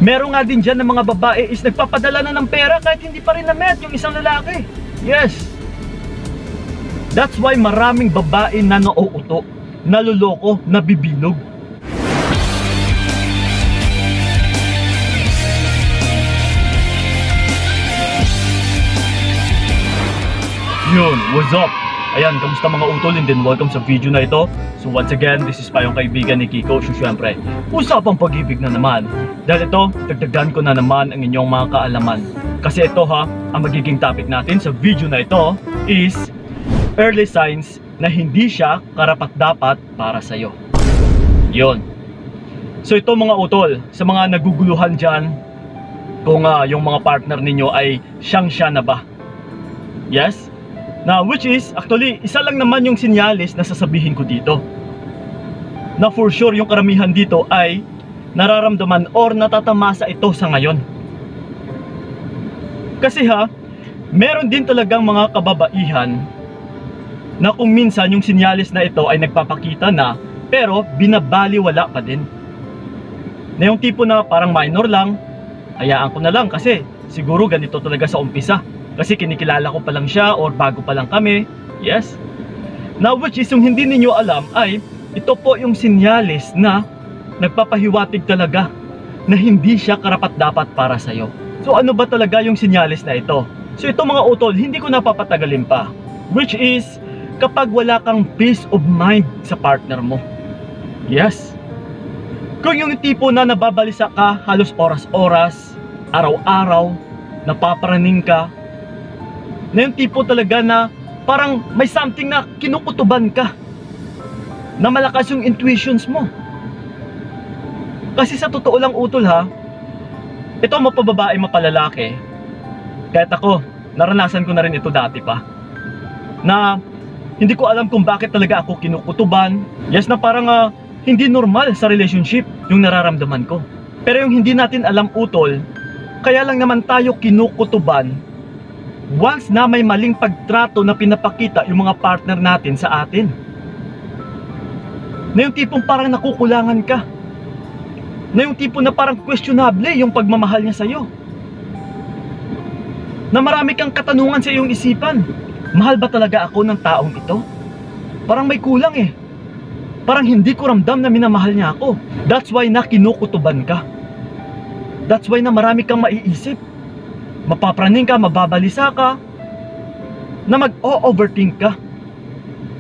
Meron nga din dyan ng mga babae is nagpapadala na ng pera kahit hindi pa rin na-met yung isang lalaki. Yes. That's why maraming babae na nauuto, naluloko, nabibilog. Yun, what's up? Ayan, kamusta mga utol, and then welcome sa video na ito. So once again, this is pa yung kaibigan ni Kiko. So syempre, usapang pag-ibig na naman. Dahil ito, dagdagan ko na naman ang inyong mga kaalaman. Kasi ito ha, ang magiging topic natin sa video na ito is early signs na hindi siya karapat-dapat para sa'yo. Yun. So ito mga utol, sa mga naguguluhan dyan, kung yung mga partner ninyo ay siyang-siya na ba? Yes? Na which is, actually, isa lang naman yung sinyalis na sasabihin ko dito. Na for sure yung karamihan dito ay nararamdaman or natatamasa ito sa ngayon. Kasi ha, meron din talagang mga kababaihan na kung minsan yung sinyalis na ito ay nagpapakita na pero binabaliwala pa din. Na yung tipo na parang minor lang, hayaan ko na lang kasi siguro ganito talaga sa umpisa. Kasi kinikilala ko pa lang siya or bago pa lang kami. Yes. Now which is yung hindi ninyo alam ay ito po yung sinyalis na nagpapahiwatig talaga na hindi siya karapat-dapat para sa'yo. So ano ba talaga yung sinyalis na ito? So ito mga utol, hindi ko napapatagalin pa. Which is kapag wala kang peace of mind sa partner mo. Yes. Kung yung tipo na nababalisa ka halos oras-oras, araw-araw, napaparaning ka, na yung tipo talaga na parang may something na kinukutuban ka, na malakas yung intuitions mo. Kasi sa totoo lang utol ha, ito mapababae mapalalaki, kahit ako, naranasan ko na rin ito dati pa, na hindi ko alam kung bakit talaga ako kinukutuban. Yes, na parang hindi normal sa relationship yung nararamdaman ko. Pero yung hindi natin alam utol, kaya lang naman tayo kinukutuban once na may maling pagtrato na pinapakita yung mga partner natin sa atin. Na yung tipong parang nakukulangan ka. Na yung tipo na parang questionable yung pagmamahal niya sa'yo. Na marami kang katanungan sa iyong isipan. Mahal ba talaga ako ng taong ito? Parang may kulang eh. Parang hindi ko ramdam na minamahal niya ako. That's why na kinukutuban ka. That's why na marami kang maiisip. Mapapraning ka, mababalisa ka, na mag-overthink ka.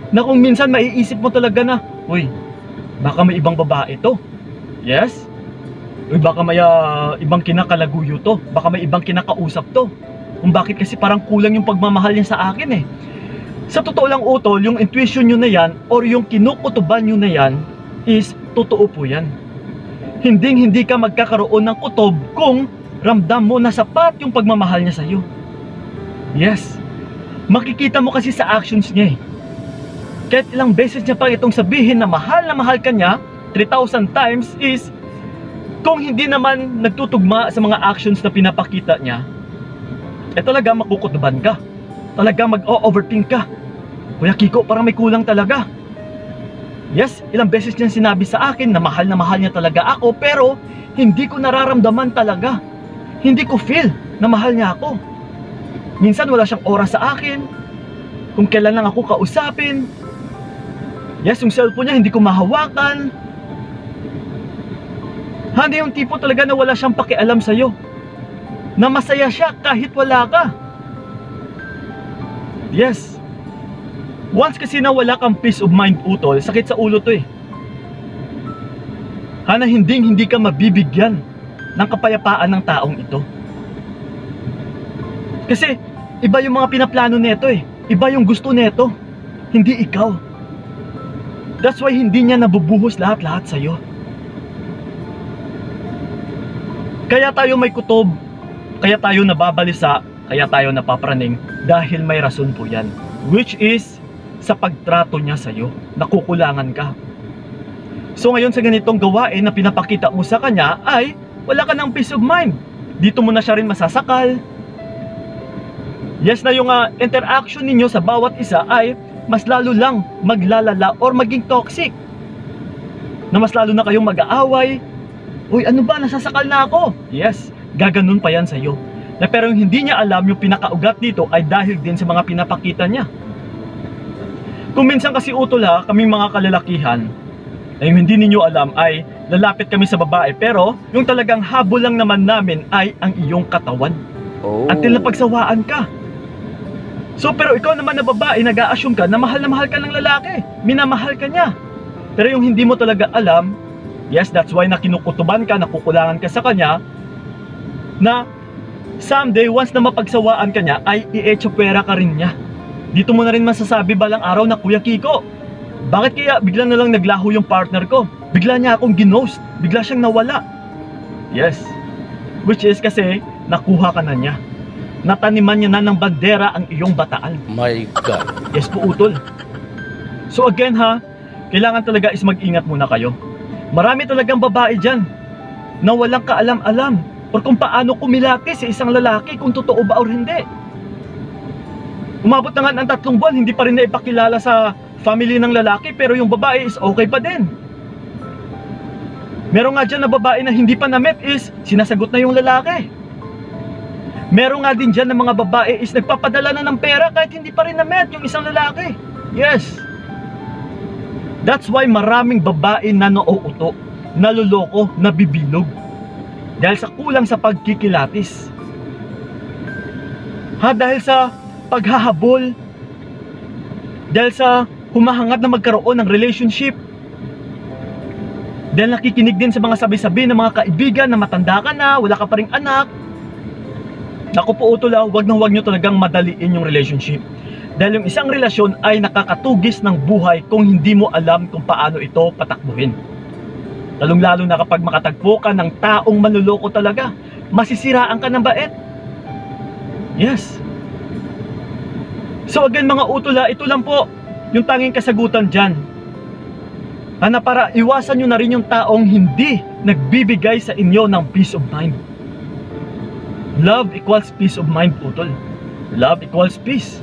Na kung minsan maiisip mo talaga na, uy, baka may ibang babae to. Yes? Uy, baka may ibang kinakalaguyo to. Baka may ibang kinakausap to. Kung bakit kasi parang kulang yung pagmamahal niya sa akin eh. Sa totoo lang utol, yung intuition nyo na yan or yung kinukutuban nyo na yan is totoo po yan. Hindi ka magkakaroon ng kutob kung ramdam mo na sapat yung pagmamahal niya sa'yo. Yes. Makikita mo kasi sa actions niya eh. Kahit ilang beses niya pa itong sabihin na mahal ka niya 3,000 times is kung hindi naman nagtutugma sa mga actions na pinapakita niya, eh talaga makukutuban ka. Talaga mag-overthink ka. Kuya Kiko, parang may kulang talaga. Yes, ilang beses niya sinabi sa akin na mahal niya talaga ako, pero hindi ko nararamdaman talaga. Hindi ko feel na mahal niya ako. Minsan wala siyang oras sa akin. Kung kailan lang ako kausapin. Yes, yung cellphone niya hindi ko mahawakan. Hindi yung tipo talaga na wala siyang pakialam sa'yo. Na masaya siya kahit wala ka. Yes. Once kasi na wala kang peace of mind utol, sakit sa ulo to eh. Hindi ka mabibigyan ng kapayapaan ng taong ito. Kasi iba yung mga pinaplano nito eh. Iba yung gusto nito, hindi ikaw. That's why hindi niya nabubuhos lahat-lahat sa'yo. Kaya tayo may kutob, kaya tayo nababalisa, kaya tayo napapraning, dahil may rason po yan. Which is sa pagtrato niya sa'yo, nakukulangan ka. So ngayon sa ganitong gawain na pinapakita mo sa kanya ay wala ka ng peace of mind. Dito mo na siya rin masasakal. Yes, na yung interaction ninyo sa bawat isa ay mas lalo lang maglalala or maging toxic. Na mas lalo na kayong mag-aaway. Uy, ano ba, nasasakal na ako. Yes, gaganon pa yan sa'yo. Na pero yung hindi niya alam, yung pinakaugat dito ay dahil din sa mga pinapakita niya. Kung minsan kasi utol ha, kaming mga kalalakihan, na yung hindi ninyo alam ay lalapit kami sa babae, pero yung talagang habol lang naman namin ay ang iyong katawan. Until napagsawaan ka. So pero ikaw naman na babae, nag-a-assume ka na mahal ng lalaki. Minamahal ka niya. Pero yung hindi mo talaga alam, yes, that's why na kinukutuban ka, nakukulangan ka sa kanya, na someday, once na mapagsawaan ka niya, ay i-echapwera ka rin niya. Dito mo na rin masasabi balang araw na, Kuya Kiko, bakit kaya bigla na lang naglaho yung partner ko? Bigla niya akong ginost, bigla siyang nawala. Yes, which is kasi nakuha ka na niya. Nataniman niya na ng bandera ang iyong bataan. My God. Yes po, utol. So again ha, kailangan talaga is mag-ingat muna kayo. Marami talagang babae dyan na walang kaalam-alam or kung paano kumilati sa isang lalaki, kung totoo ba or hindi. Umabot na nga ng 3 buwan, hindi pa rin naipakilala sa family ng lalaki, pero yung babae is okay pa din. Meron nga dyan na babae na hindi pa na-met is sinasagot na yung lalaki. Meron nga din dyan na mga babae is nagpapadala na ng pera kahit hindi pa rin na-met yung isang lalaki. Yes. That's why maraming babae na nauuto, naluloko, nabibilog. Dahil sa kulang sa pagkikilatis. Dahil sa paghahabol. Dahil sa humahangad na magkaroon ng relationship. Dahil nakikinig din sa mga sabi-sabi ng mga kaibigan na matanda ka na, wala ka pa ring anak. Naku po utol, wag na wag nyo talagang madaliin yung relationship. Dahil yung isang relasyon ay nakakatugis ng buhay kung hindi mo alam kung paano ito patakbuhin. Lalong-lalo na kapag makatagpo ka ng taong manluloko talaga, masisiraan ka ng bait. Yes. So again mga utol, ito lang po yung tanging kasagutan dyan. Na para iwasan nyo na rin yung taong hindi nagbibigay sa inyo ng peace of mind. Love equals peace of mind, utol. Love equals peace.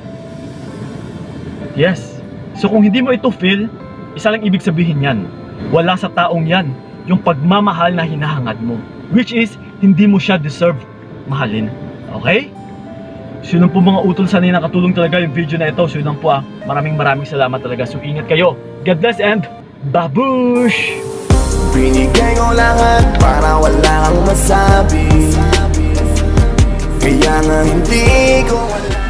Yes. So kung hindi mo ito feel, isa lang ibig sabihin yan. Wala sa taong yan yung pagmamahal na hinahangad mo. Which is, hindi mo siya deserve mahalin. Okay? So yun po mga utol, sana nakatulong talaga yung video na ito. So yun po maraming salamat talaga. So ingat kayo. God bless and babush! Binigay ko lahat para wala kang masabi. Kaya nga hindi ko wala.